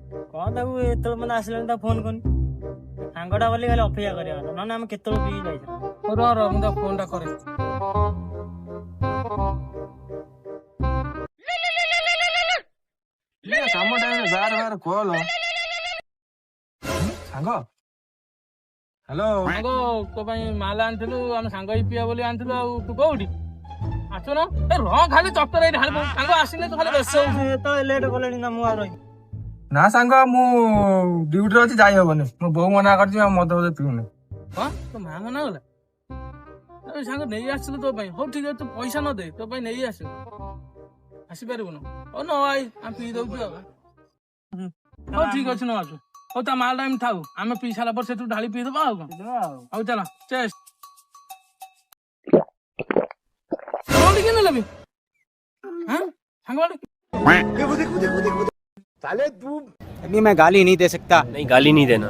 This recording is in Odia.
କଣ ତାକୁ ଏତେବେଳେ ମାନେ ଆସିଲାଣି ତାକୁ ଫୋନ କରିନି ସାଙ୍ଗଟା ବୋଲି ଖାଲି ଅପେକ୍ଷା କରିବା କଥା ନହେଲେ ଆମେ କେତେବେଳେ ପିଇ ଯାଇଥାଉ। ରହ ମୁଁ ତା ଫୋନ୍ ଟା କରେ। କାମ ଟାଇମ୍ ବାର କଲ ସାଙ୍ଗ। ହ୍ୟାଲୋ ସାଙ୍ଗ ତୋ ପାଇଁ ମାଲ ଆଣିଥିଲୁ, ଆମେ ସାଙ୍ଗ ହେଇ ପିଇବା ବୋଲି ଆଣିଥିଲୁ। ଆଉ ତୁ କୋଉଠି ଆସୁନ? ଏ ରହ ଖାଲି ଚକ୍କର ଏଇଠି ସାଙ୍ଗ ଆସିଲେ ତୁ ଖାଲି ବେଶ ହଉଛୁ। ଏତେବେଳେ ଲେଟ୍ କଲେଣି ନା ମୁଁ ଆଉ ରହିବି। ନା ସାଙ୍ଗ ମୁଁ ଡ୍ୟୁଟିରେ ଅଛି ଯାଇ ହବନି। ମୋ ବୋଉ ମନା କରିଛି ଆଉ ମଦ ଫଦ ପିଉନି। ହଁ ତୋ ମା ମନା ଗଲା? ଆରେ ସାଙ୍ଗ ନେଇ ଆସିଥିଲୁ ତୋ ପାଇଁ। ହଉ ଠିକ ଅଛି, ତୁ ପଇସା ନ ଦେ, ତୋ ପାଇଁ ନେଇ ଆସିବୁ। ଆସିପାରିବୁନୁ? ହଉ ନ ଆଇ ଆମେ ପିଇ ଦଉଛୁ ଆଉ। ହଉ ଠିକ ଅଛି, ନ ଆସୁ। ହଉ ତା ମାଲ ଟା ଏମିତି ଥାଉ, ଆମେ ପିଇ ସାରିଲା ପରେ ସେଠୁ ଢାଳି ପିଇଦବା ଆଉ କଣ। ହଉ ଚାଲ ଚେଷ୍ଟ। କିଏ ନେଲା ବି ସାଙ୍ଗ अभी मैं गाली नहीं दे सकता। नहीं, गाली नहीं देना।